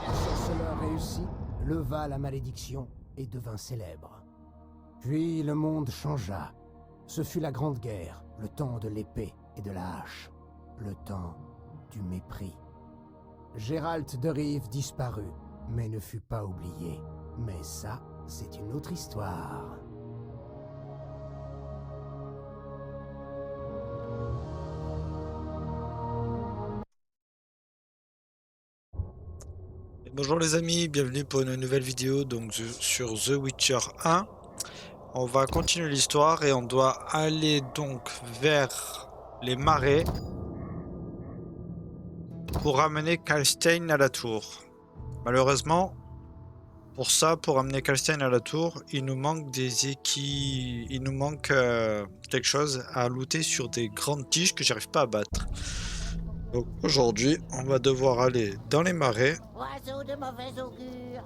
Le sorceleur réussit, leva la malédiction et devint célèbre. Puis le monde changea. Ce fut la Grande Guerre, le temps de l'épée et de la hache, le temps du mépris. Géralt de Rive disparut, mais ne fut pas oublié. Mais ça, c'est une autre histoire. Bonjour les amis, bienvenue pour une nouvelle vidéo donc sur The Witcher 1. On va continuer l'histoire et on doit aller donc vers les marais pour ramener Kalstein à la tour. Malheureusement, pour amener Kalstein à la tour, il nous manque quelque chose à looter sur des grandes tiges que j'arrive pas à battre. Donc aujourd'hui, on va devoir aller dans les marais Oiseau de mauvais augure.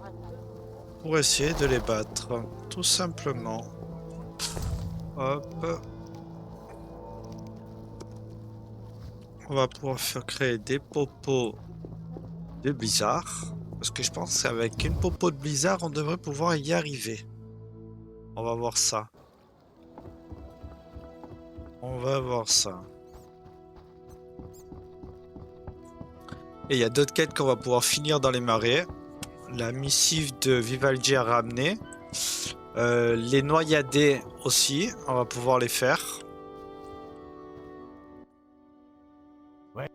pour essayer de les battre, tout simplement. Hop. On va pouvoir faire créer des popos de blizzard. Parce que je pense qu'avec une popo de blizzard, on devrait pouvoir y arriver. On va voir ça. On va voir ça. Et il y a d'autres quêtes qu'on va pouvoir finir dans les marais. La missive de Vivaldi à ramener. Les noyadés aussi, on va pouvoir les faire. Ouais.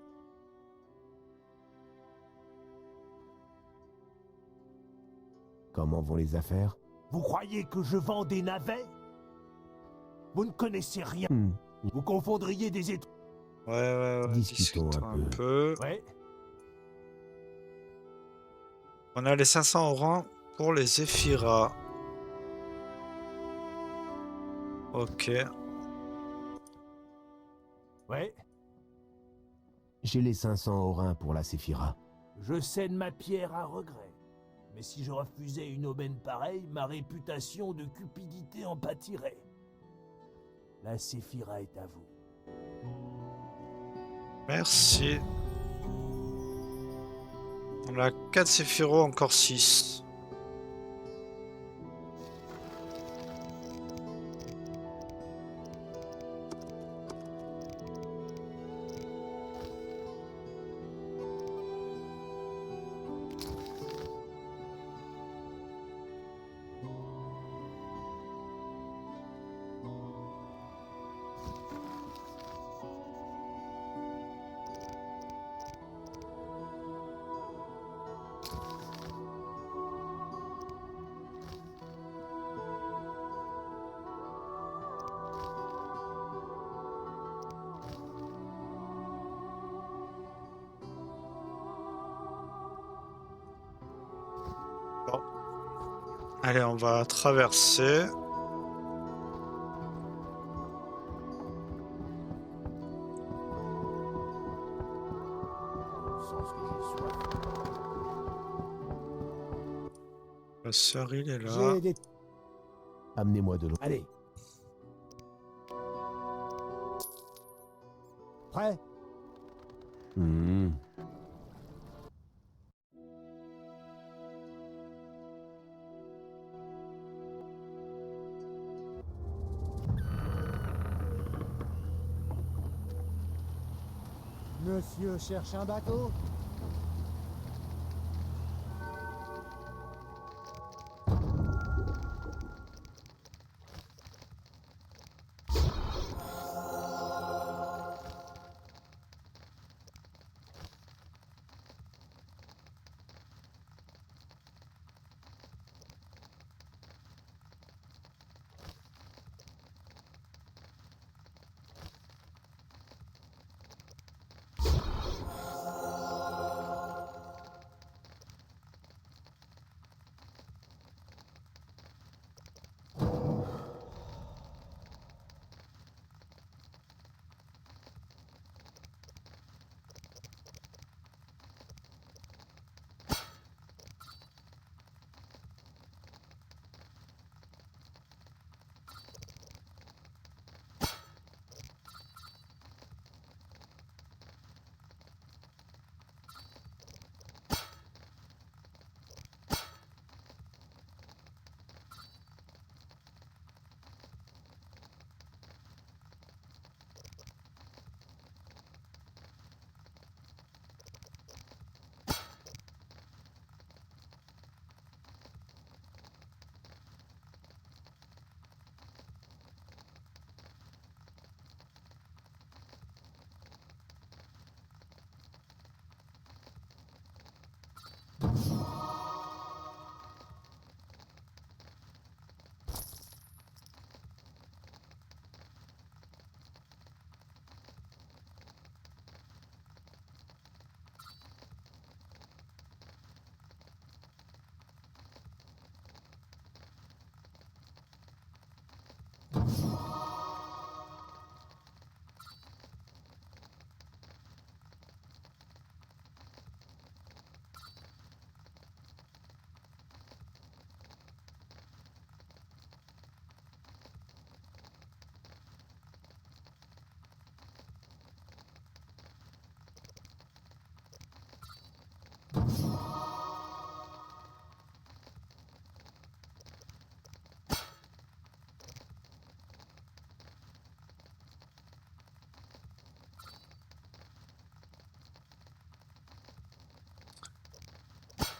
Comment vont les affaires? Vous croyez que je vends des navets? Vous ne connaissez rien. Vous confondriez des étoiles. Ouais, Discutons un peu. Ouais. On a les 500 orangs pour les Zéphyras. Ok. Ouais. J'ai les 500 orins pour la Séphira. Je cède ma pierre à regret. Mais si je refusais une aubaine pareille, ma réputation de cupidité en pâtirait. La Séphira est à vous. Merci. On a 4 Sephiroth, encore 6. Bon. Allez, on va traverser. Ma sœur, il est là. J'ai des... Amenez-moi de l'eau. Allez. Prêt? Hmm. Monsieur cherche un bateau?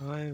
Ouais.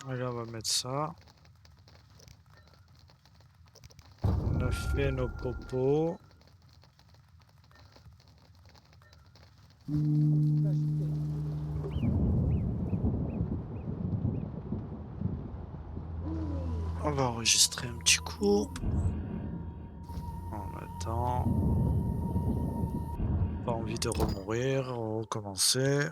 Allez, on va mettre ça. On a fait nos popos. On va enregistrer un petit coup. On attend. Pas envie de remourir, recommencer.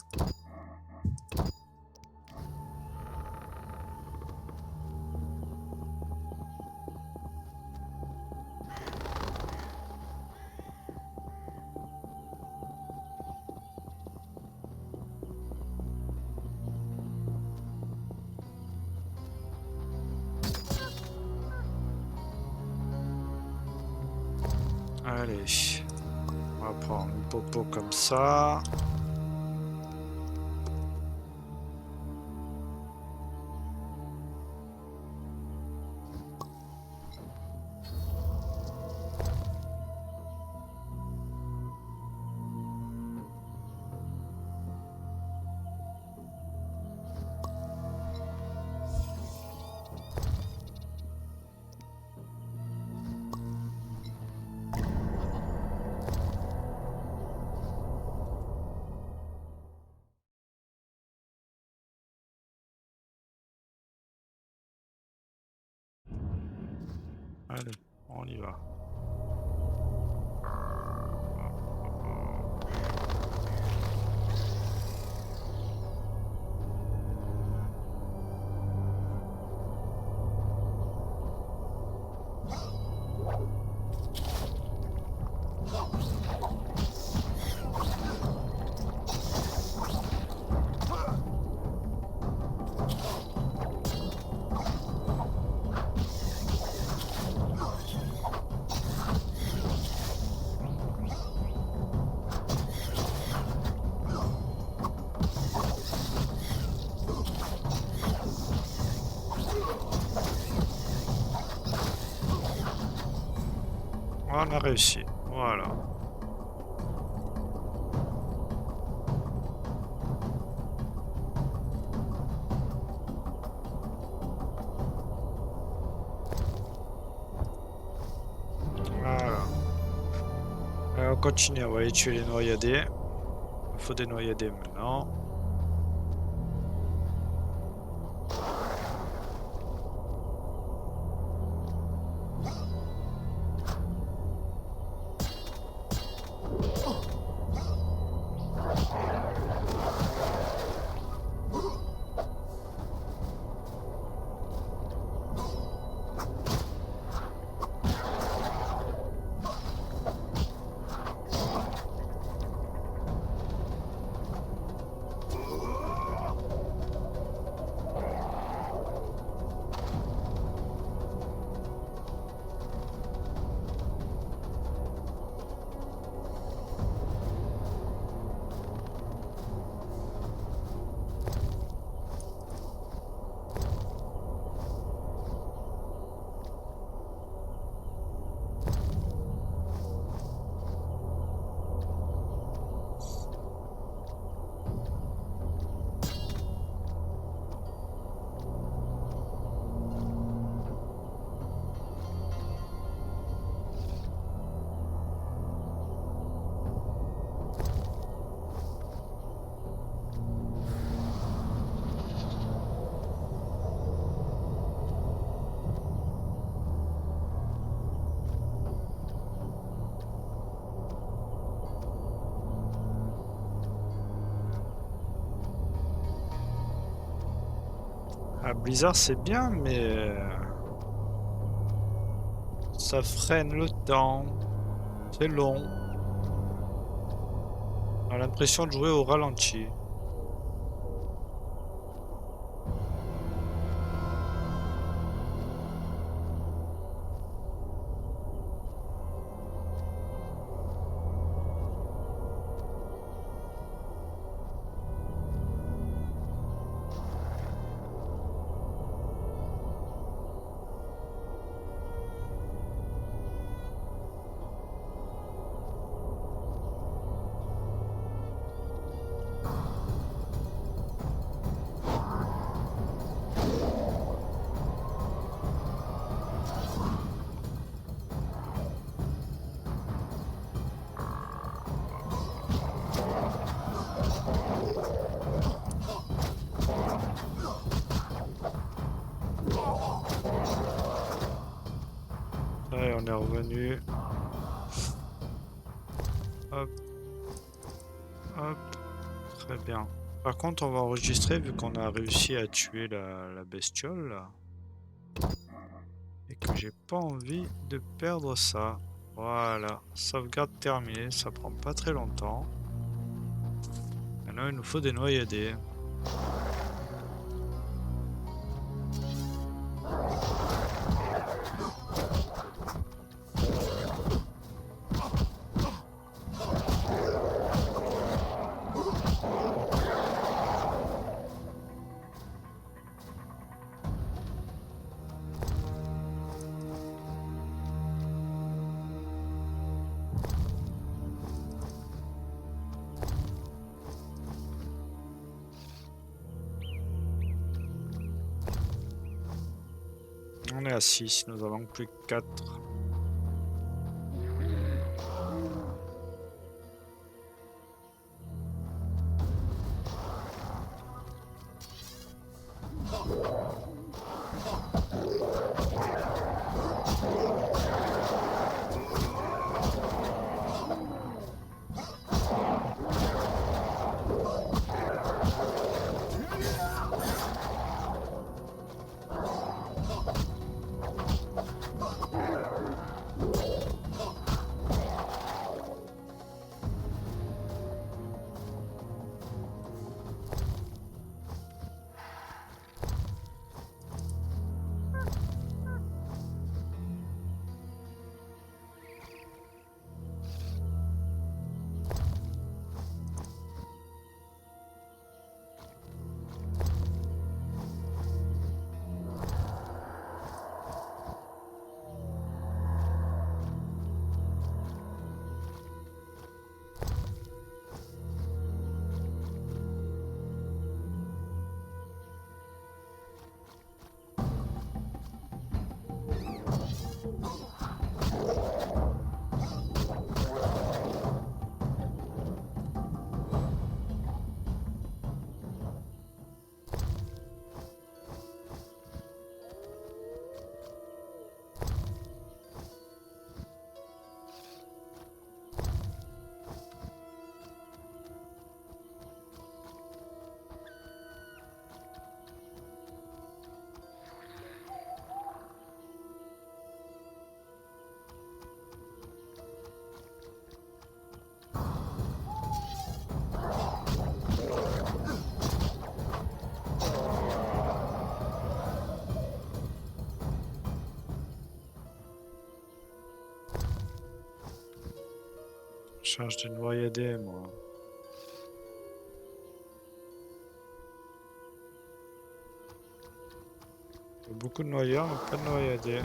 Allez. On va prendre une popo comme ça. Allez, on y va. On a réussi, voilà. Voilà. On continue, on va aller tuer les noyadés. Il faut des noyadés maintenant. Ah, Blizzard c'est bien, mais ça freine le temps. C'est long. On a l'impression de jouer au ralenti. Ouais, on est revenu. Hop. Hop. Très bien. Par contre, on va enregistrer vu qu'on a réussi à tuer la bestiole là. Et que j'ai pas envie de perdre ça. Voilà. Sauvegarde terminée. Ça prend pas très longtemps. Maintenant, il nous faut des noyadés. On est à 6, nous avons plus que 4. Je cherche des noyadés, moi. Il y a beaucoup de noyades, mais pas de noyadés.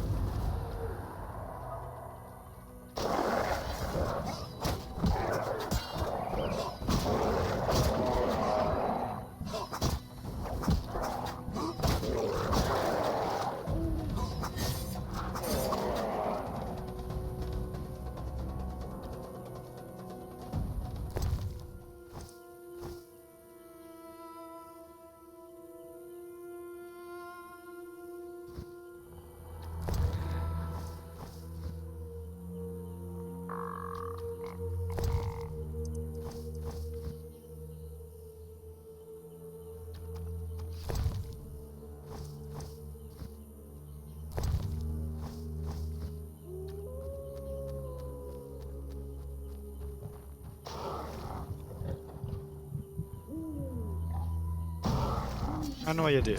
Un noyadé.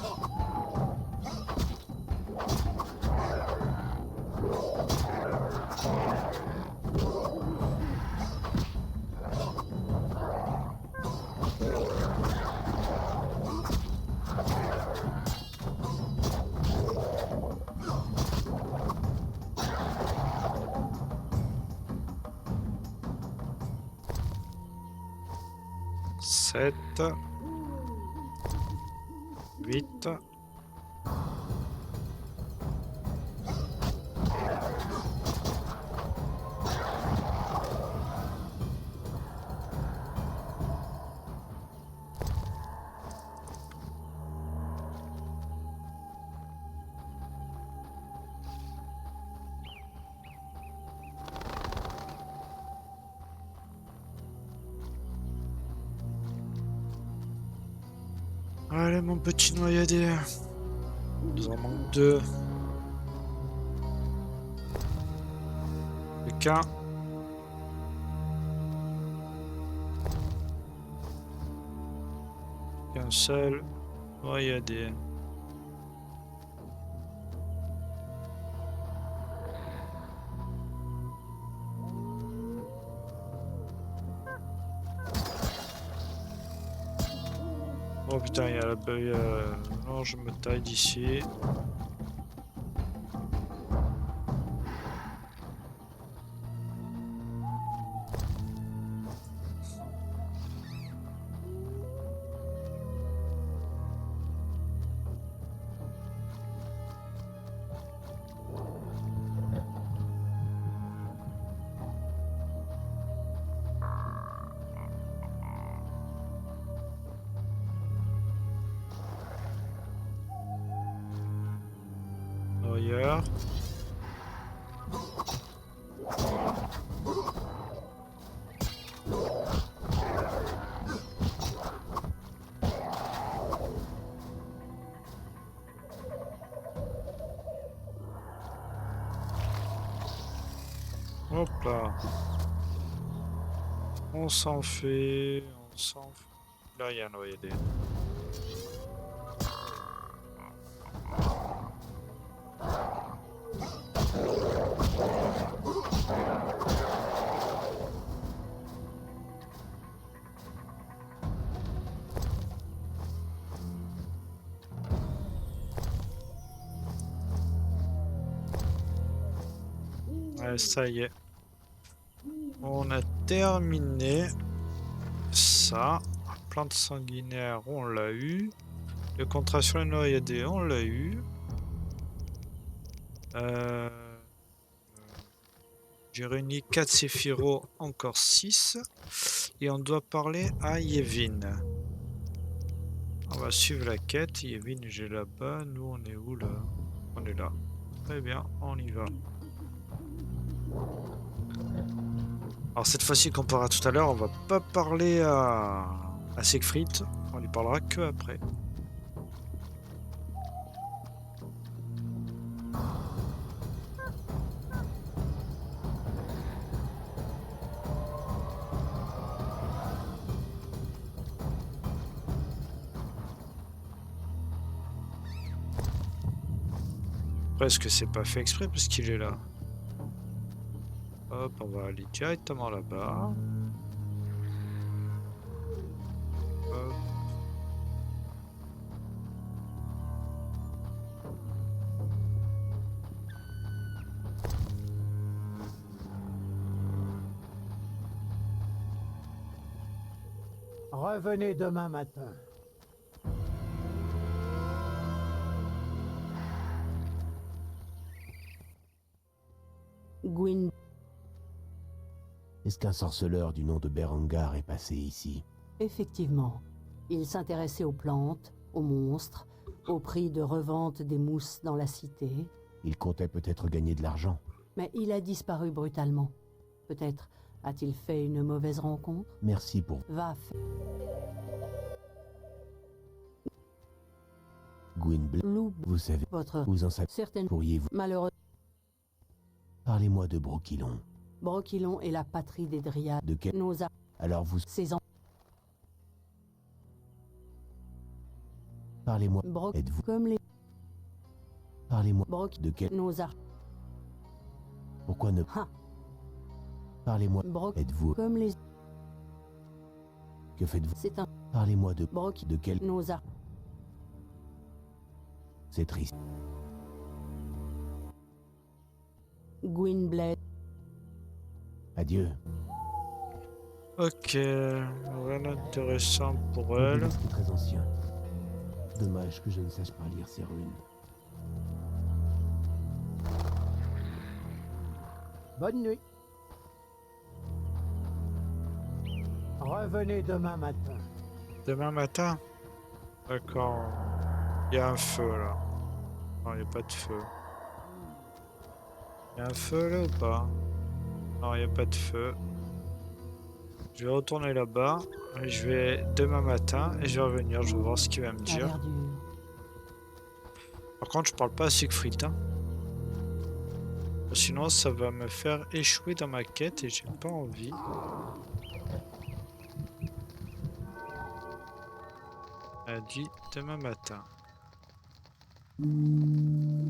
Sept. 8. Allez, mon petit noyadé. Nous en manque 2. Plus qu'un. Qu'un seul noyadé. Oh putain, il y a la beuille. Non, je me taille d'ici. nettoyeur. Hop là. On s'en fait. On s'en fait. Là, il y a un OED. Ouais, ça y est. On a terminé ça. Plante sanguinaire, on l'a eu. Le contrat sur les noyadés, on l'a eu. J'ai réuni 4 Sephiroth, encore 6. Et on doit parler à Yevin. On va suivre la quête. Yevin, j'ai là-bas. Nous, on est où là? On est là. Très bien, on y va. Alors cette fois-ci, comparé à tout à l'heure, on va pas parler à Siegfried. On lui parlera que après. Presque c'est pas fait exprès parce qu'il est là. Hop, on va aller directement là-bas. Hop. Revenez demain matin. Gwyn, Est-ce qu'un sorceleur du nom de Berengar est passé ici? effectivement, il s'intéressait aux plantes, aux monstres, au prix de revente des mousses dans la cité, Il comptait peut-être gagner de l'argent. mais il a disparu brutalement. Peut-être a-t-il fait une mauvaise rencontre? Merci pour... Va, Gwynbl... loup, Vous savez, votre vous en savez... certaine Pourriez-vous... malheureux. Parlez-moi de Broquillon. Broquillon est la patrie des dryades. De quel... Nos Alors vous... ses en Parlez-moi... Broc Êtes-vous... comme les Parlez-moi... Broc De quel... nos ar Pourquoi ne... Ha. Parlez-moi... Broc Êtes-vous... comme les Que faites-vous? c'est un Parlez-moi de... Broc De quel... nos ar C'est triste. Gwynblade. Adieu. Ok, rien d'intéressant pour Le elle. disque est très ancien. Dommage que je ne sache pas lire ces runes. Bonne nuit. Revenez demain matin. Demain matin? D'accord. Il y a un feu là. Non, il n'y a pas de feu. Il y a un feu là ou pas? Non, il n'y a pas de feu. Je vais retourner là-bas. Et je vais demain matin et je vais revenir. Je vais voir ce qu'il va me La dire. verdure. Par contre, je parle pas à Siegfried. Hein. Sinon, ça va me faire échouer dans ma quête et j'ai pas envie. Elle dit demain matin. Que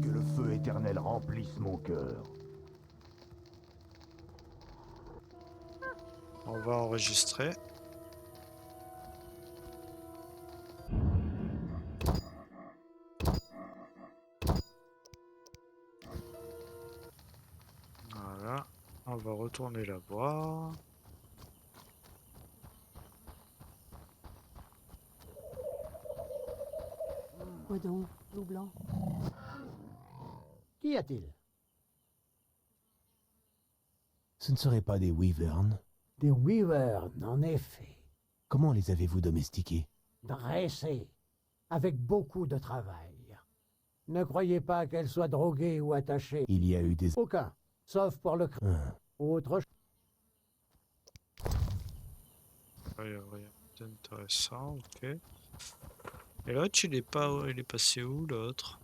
le feu éternel remplisse mon cœur. On va enregistrer. Voilà. On va retourner la voir. Quoi donc, loup blanc? Qu'y a-t-il? Ce ne seraient pas des wyverns? Des wyverns, en effet. Comment les avez-vous domestiqués? Dressés. Avec beaucoup de travail. Ne croyez pas qu'elle soit droguée ou attachée. Il y a eu des... Aucun. Sauf pour le crime. Autre Rien, rien d'intéressant, ok. Et l'autre, il est pas, il est passé où l'autre?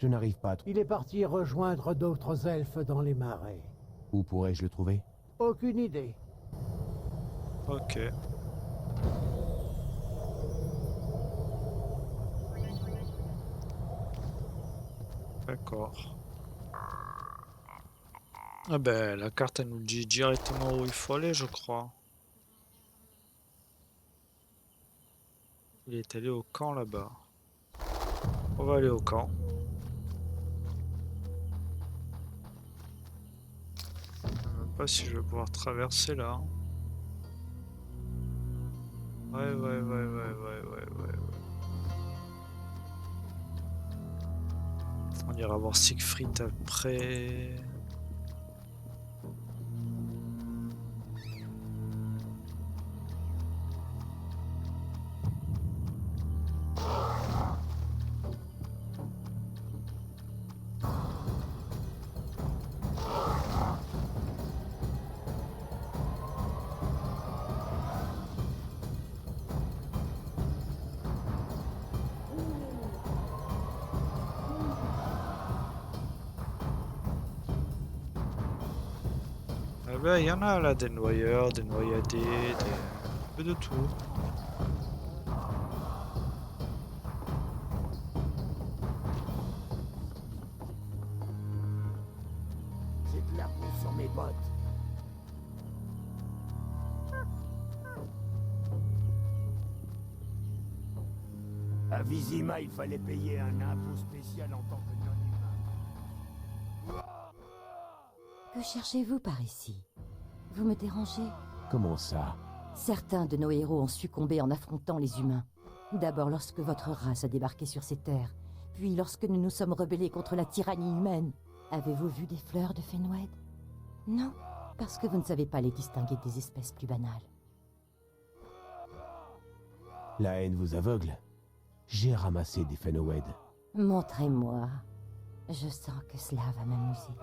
Je n'arrive pas à trouver. Il est parti rejoindre d'autres elfes dans les marais. Où pourrais-je le trouver? Aucune idée. Ok. D'accord. Ah ben, la carte, elle nous dit directement où il faut aller, je crois. Il est allé au camp là-bas. On va aller au camp. Je sais même pas si je vais pouvoir traverser là. Ouais. On ira voir Siegfried après. Eh ben, il y en a là, des noyeurs, des noyadés, un peu de tout. J'ai de la boue sur mes bottes. À Vizima, il fallait payer un impôt spécial en tant que non-humain. Que cherchez-vous par ici? Vous me dérangez. Comment ça? Certains de nos héros ont succombé en affrontant les humains. D'abord lorsque votre race a débarqué sur ces terres, puis lorsque nous nous sommes rebellés contre la tyrannie humaine. Avez-vous vu des fleurs de Fenwed? Non, parce que vous ne savez pas les distinguer des espèces plus banales. La haine vous aveugle? J'ai ramassé des Fenwed. Montrez-moi. Je sens que cela va m'amuser.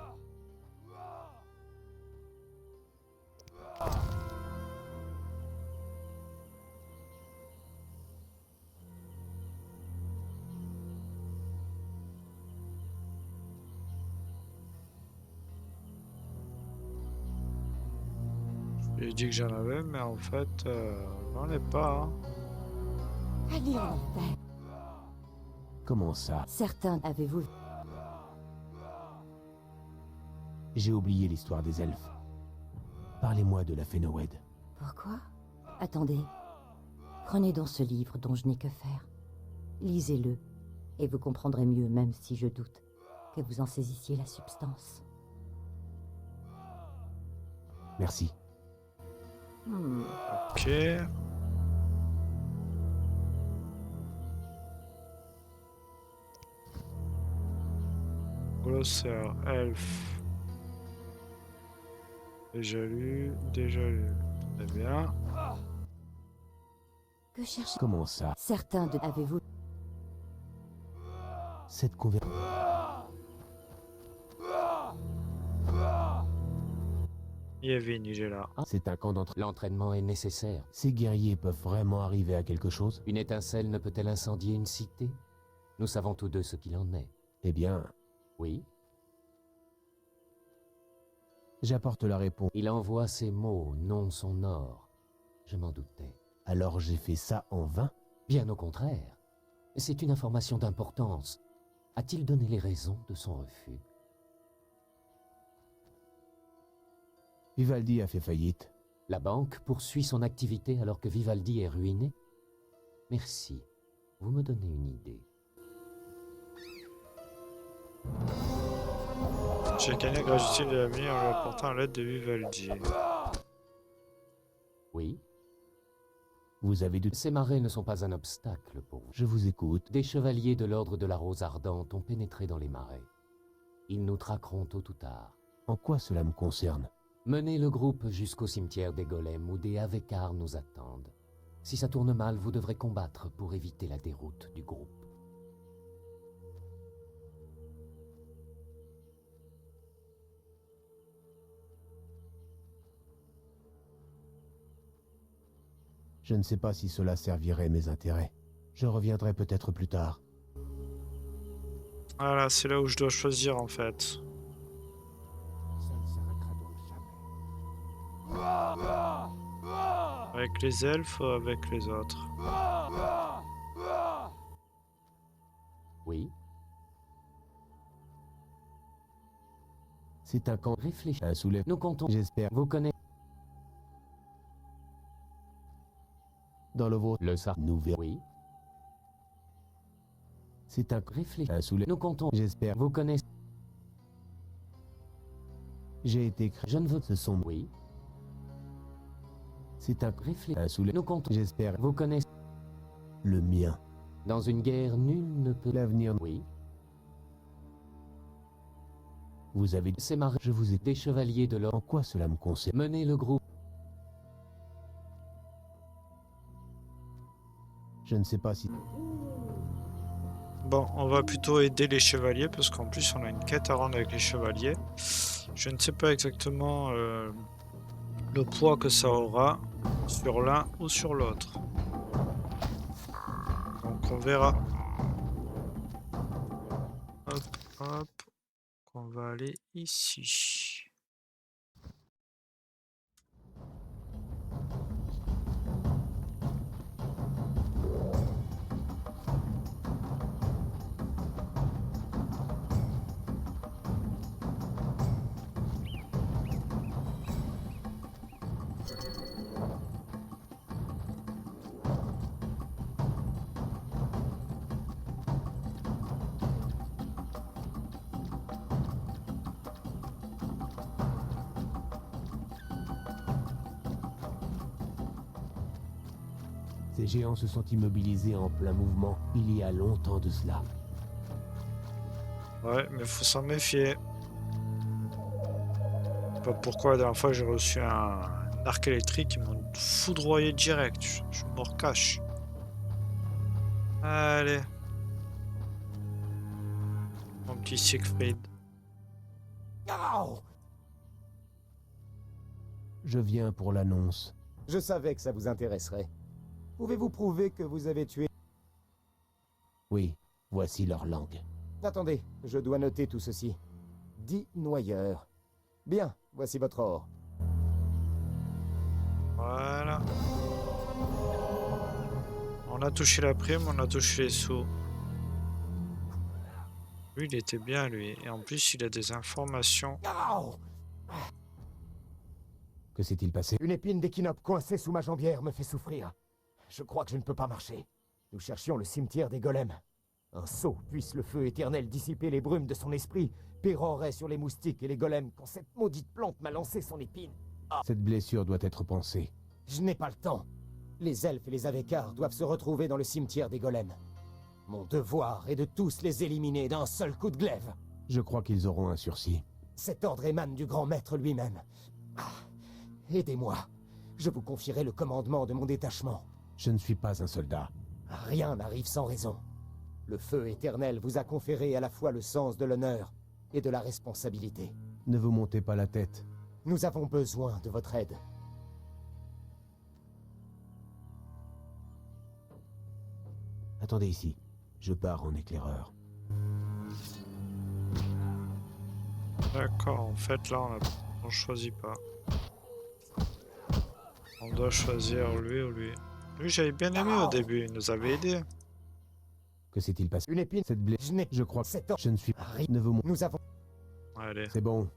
J'ai dit que j'en avais, mais en fait, j'en ai pas. Hein. Allez en enfer. Comment ça? Certains avez-vous... J'ai oublié l'histoire des elfes. Parlez-moi de la Fenwed. Pourquoi? Attendez. Prenez donc ce livre dont je n'ai que faire. Lisez-le, et vous comprendrez mieux, même si je doute, que vous en saisissiez la substance. Merci. Ok. Glossaire, elfe. Déjà lu. Très bien. Que cherchez... Comment ça? Certains de... Avez-vous... Cette conversation... Yevin, il est là. C'est un camp d'entraînement. L'entraînement est nécessaire. Ces guerriers peuvent vraiment arriver à quelque chose? Une étincelle ne peut-elle incendier une cité? Nous savons tous deux ce qu'il en est. Eh bien, Oui, j'apporte la réponse. il envoie ses mots, non son or. Je m'en doutais. Alors j'ai fait ça en vain? Bien au contraire. C'est une information d'importance. A-t-il donné les raisons de son refus? Vivaldi a fait faillite. La banque poursuit son activité alors que Vivaldi est ruiné? Merci. Vous me donnez une idée. J'ai gagné la gratitude de l'ami en lui apportant l'aide de Vivaldi. Oui, Vous avez du... ces marais ne sont pas un obstacle pour vous. Je vous écoute. Des chevaliers de l'ordre de la Rose Ardente ont pénétré dans les marais. Ils nous traqueront tôt ou tard. En quoi cela me concerne? Menez le groupe jusqu'au cimetière des golems où des Avekars nous attendent. Si ça tourne mal, vous devrez combattre pour éviter la déroute du groupe. Je ne sais pas si cela servirait mes intérêts. Je reviendrai peut-être plus tard. Voilà, c'est là où je dois choisir en fait. Ça ne s'arrêtera donc jamais. Avec les elfes ou avec les autres. Oui, C'est un camp. réfléchissez. Un soulèvement. Nous comptons. J'espère. Vous connaissez Dans le vôtre. le Sar. Nous verrons. Oui, C'est un réfléchissez. Un soulèvement. Nous comptons. J'espère. Vous connaissez. J'ai été créé. Je ne veux. Ce sont. Oui, C'est un réfléchissez. Un soulèvement. Nous comptons. J'espère. Vous connaissez. Le mien. Dans une guerre, nul ne peut. L'avenir. Oui, Vous avez. c'est marrant. Je vous ai. Des chevaliers de l'or. En quoi cela me concerne? Menez le groupe. Je ne sais pas si. Bon, on va plutôt aider les chevaliers parce qu'en plus on a une quête à rendre avec les chevaliers. Je ne sais pas exactement le poids que ça aura sur l'un ou sur l'autre. Donc on verra. Hop, hop. On va aller ici. Ces géants se sont immobilisés en plein mouvement. Il y a longtemps de cela. Ouais, mais faut s'en méfier. Je sais pas pourquoi la dernière fois j'ai reçu un arc électrique, ils m'ont foudroyé direct. Je me recache. Allez. Mon petit Siegfried. Je viens pour l'annonce. Je savais que ça vous intéresserait. Pouvez-vous prouver que vous avez tué... Oui, voici leur langue. Attendez, je dois noter tout ceci. 10 noyeurs. Bien, voici votre or. Voilà. On a touché la prime, on a touché les sous. Lui, il était bien, lui. Et en plus, il a des informations. Que s'est-il passé? Une épine d'équinope coincée sous ma jambière me fait souffrir. Je crois que je ne peux pas marcher. Nous cherchions le cimetière des golems. Un sot, puisse le feu éternel dissiper les brumes de son esprit, pérorait sur les moustiques et les golems quand cette maudite plante m'a lancé son épine. Cette blessure doit être pansée. Je n'ai pas le temps. Les elfes et les avekars doivent se retrouver dans le cimetière des golems. Mon devoir est de tous les éliminer d'un seul coup de glaive. Je crois qu'ils auront un sursis. Cet ordre émane du grand maître lui-même. Aidez-moi. Je vous confierai le commandement de mon détachement. Je ne suis pas un soldat. Rien n'arrive sans raison. Le feu éternel vous a conféré à la fois le sens de l'honneur et de la responsabilité. Ne vous montez pas la tête. Nous avons besoin de votre aide. Attendez ici. Je pars en éclaireur. D'accord, en fait, là, on choisit pas. On doit choisir lui ou lui. Lui, j'avais bien aimé au début, il nous avait aidé. Que s'est-il passé? Une épine. Cette blessure. Je crois que Cet or... je ne suis. Ne vous. Nous avons... Allez. C'est bon.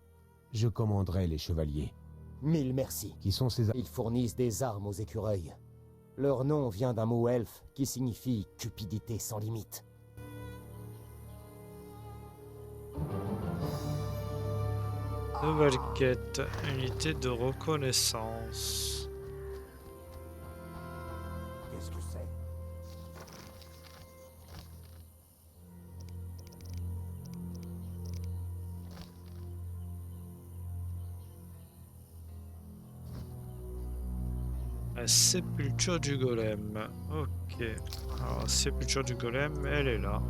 Je commanderai les chevaliers. Mille merci. Qui sont ces... Ils fournissent des armes aux écureuils. Leur nom vient d'un mot elfe qui signifie cupidité sans limite. Nouvelle quête, unité de reconnaissance. Qu'est-ce que c'est? La sépulture du golem. Ok. Alors, la sépulture du golem, elle est là.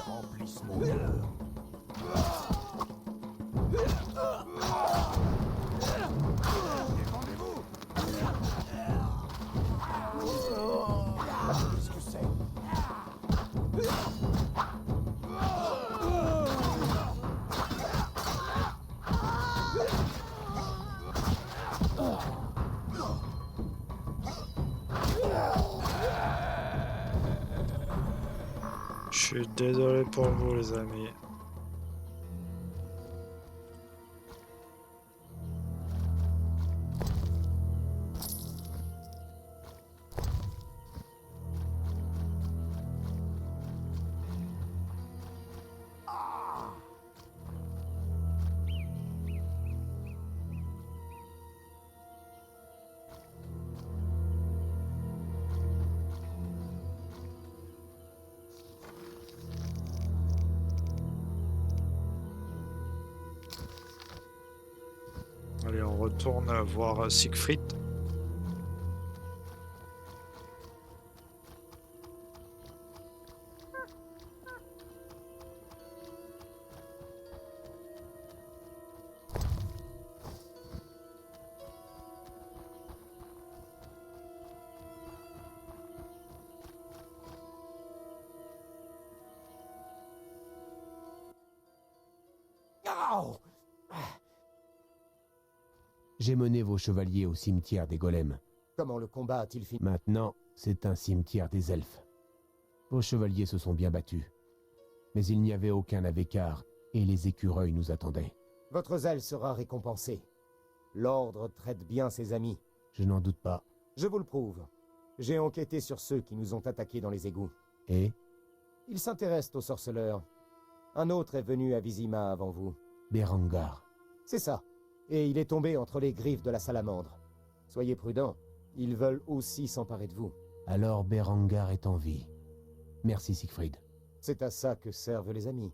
Remplisse mon cœur. Défendez-vous. Qu'est-ce que c'est? Je suis désolé pour vous, les amis. Allez, on retourne voir Siegfried. Oh! J'ai mené vos chevaliers au cimetière des golems. Comment le combat a-t-il fini? Maintenant, c'est un cimetière des elfes. Vos chevaliers se sont bien battus. Mais il n'y avait aucun Avécar, et les écureuils nous attendaient. Votre zèle sera récompensé. L'ordre traite bien ses amis. Je n'en doute pas. Je vous le prouve. J'ai enquêté sur ceux qui nous ont attaqués dans les égouts. Et Ils s'intéressent aux sorceleurs. Un autre est venu à Vizima avant vous. Berengar. C'est ça. Et il est tombé entre les griffes de la salamandre. Soyez prudents. Ils veulent aussi s'emparer de vous. Alors Berengar est en vie. Merci Siegfried. C'est à ça que servent les amis.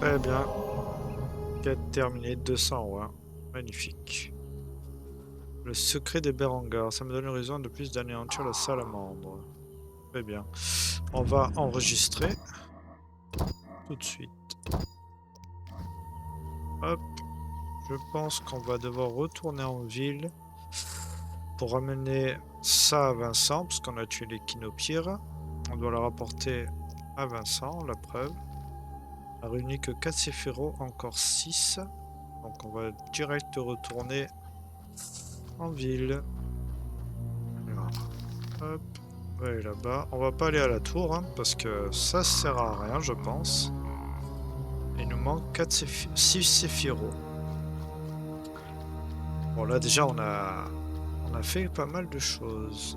Très bien. Quête terminée, 200 rois. Magnifique. Le secret des Berengar. Ça me donne l'horizon de plus d'anéantir la salamandre. Très bien. On va enregistrer. Tout de suite. Hop. Je pense qu'on va devoir retourner en ville pour ramener ça à Vincent, parce qu'on a tué les Kinopyres. On doit la rapporter à Vincent, la preuve. On a réuni que 4 Sephiroth, encore 6. Donc on va direct retourner en ville. Voilà. Hop. Ouais, là-bas. On va pas aller à la tour, hein, parce que ça sert à rien, je pense. Il nous manque 6 Sephiroth. Bon, là déjà on a fait pas mal de choses.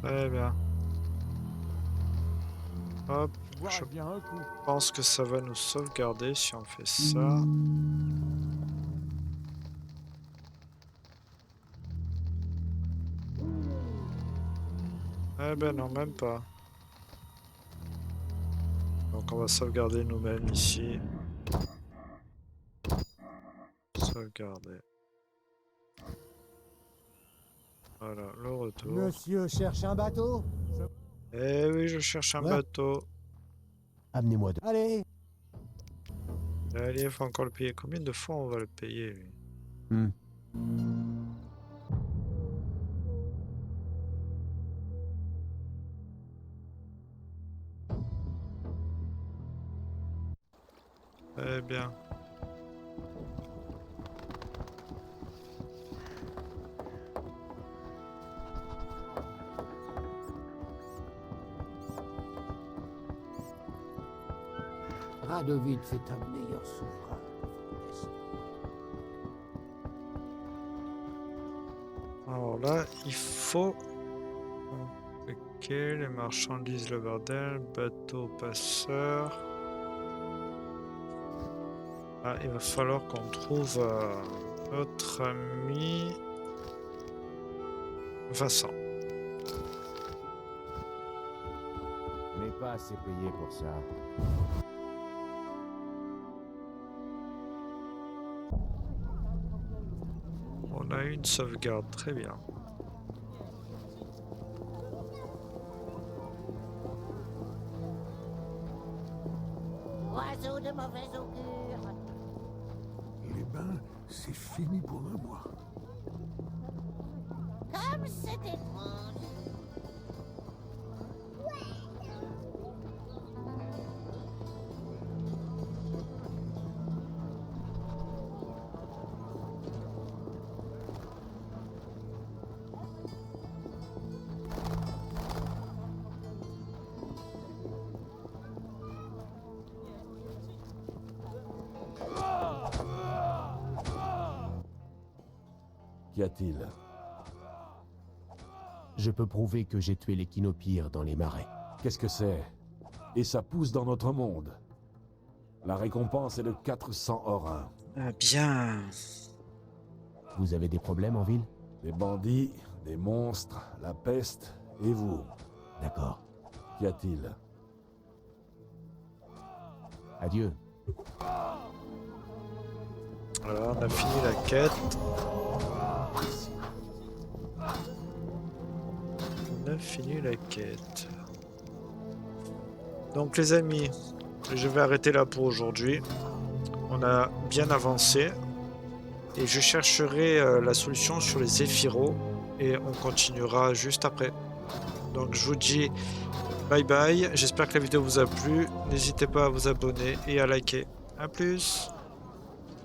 Très bien. Hop, Voir je bien un coup. pense que ça va nous sauvegarder si on fait ça. Eh ben non, même pas. Donc on va sauvegarder nous-mêmes ici. Sauvegarder. Voilà, le retour. Monsieur cherche un bateau? Eh oui, je cherche un Ouais. bateau. Amenez-moi de... Allez! Allez, il faut encore le payer. Combien de fois on va le payer, lui? Hmm. Eh bien. Radovid fait un meilleur souverain. Alors là, il faut... Ok, les marchandises, le bordel, bateau passeur. Ah, il va falloir qu'on trouve notre ami Vincent. On n'est pas assez payé pour ça. On a une sauvegarde, très bien. Oiseau de mauvais augure. Eh ben, c'est fini pour un mois. Comme c'est étrange. Qu'y a-t-il? Je peux prouver que j'ai tué l'échinopyre dans les marais. Qu'est-ce que c'est? Et ça pousse dans notre monde. La récompense est de 400 orins. Ah bien. Vous avez des problèmes en ville? Des bandits, des monstres, la peste, et vous. D'accord. Qu'y a-t-il? Adieu. Voilà, on a fini la quête. On a fini la quête. Donc les amis, je vais arrêter là pour aujourd'hui. On a bien avancé. Et je chercherai la solution sur les Zéphyros. Et on continuera juste après. Donc je vous dis bye bye. J'espère que la vidéo vous a plu. N'hésitez pas à vous abonner et à liker. A plus.